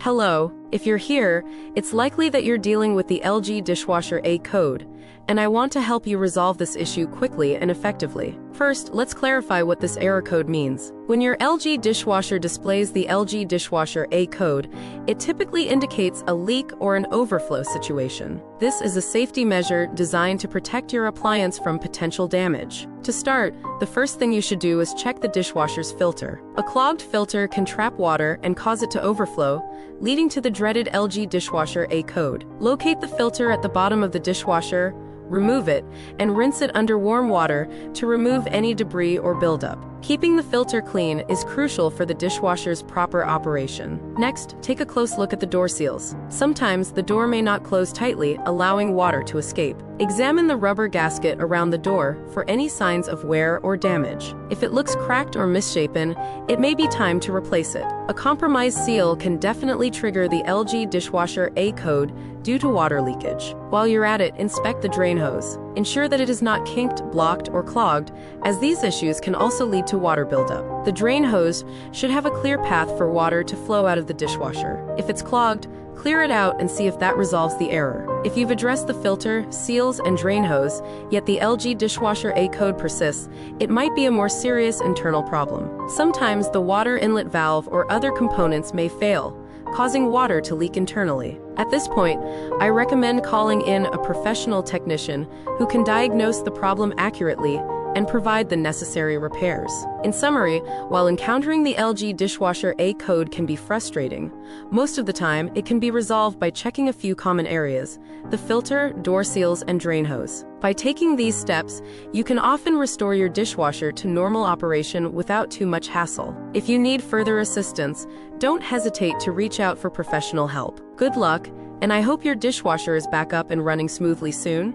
Hello, if you're here, it's likely that you're dealing with the LG Dishwasher A code, and I want to help you resolve this issue quickly and effectively. First, let's clarify what this error code means. When your LG dishwasher displays the LG Dishwasher A code, it typically indicates a leak or an overflow situation. This is a safety measure designed to protect your appliance from potential damage. To start, the first thing you should do is check the dishwasher's filter. A clogged filter can trap water and cause it to overflow, leading to the dreaded LG Dishwasher A code. Locate the filter at the bottom of the dishwasher, remove it, and rinse it under warm water to remove any debris or buildup. Keeping the filter clean is crucial for the dishwasher's proper operation. Next, take a close look at the door seals. Sometimes the door may not close tightly, allowing water to escape. Examine the rubber gasket around the door for any signs of wear or damage. If it looks cracked or misshapen, it may be time to replace it. A compromised seal can definitely trigger the LG Dishwasher A code due to water leakage. While you're at it, inspect the drain hose. Ensure that it is not kinked, blocked, or clogged, as these issues can also lead to water buildup. The drain hose should have a clear path for water to flow out of the dishwasher. If it's clogged, clear it out and see if that resolves the error. If you've addressed the filter, seals, and drain hose, yet the LG Dishwasher A code persists, it might be a more serious internal problem. Sometimes the water inlet valve or other components may fail, causing water to leak internally. At this point, I recommend calling in a professional technician who can diagnose the problem accurately and provide the necessary repairs. In summary, while encountering the LG Dishwasher A code can be frustrating, most of the time it can be resolved by checking a few common areas: the filter, door seals, and drain hose. By taking these steps, you can often restore your dishwasher to normal operation without too much hassle. If you need further assistance, don't hesitate to reach out for professional help. Good luck, and I hope your dishwasher is back up and running smoothly soon.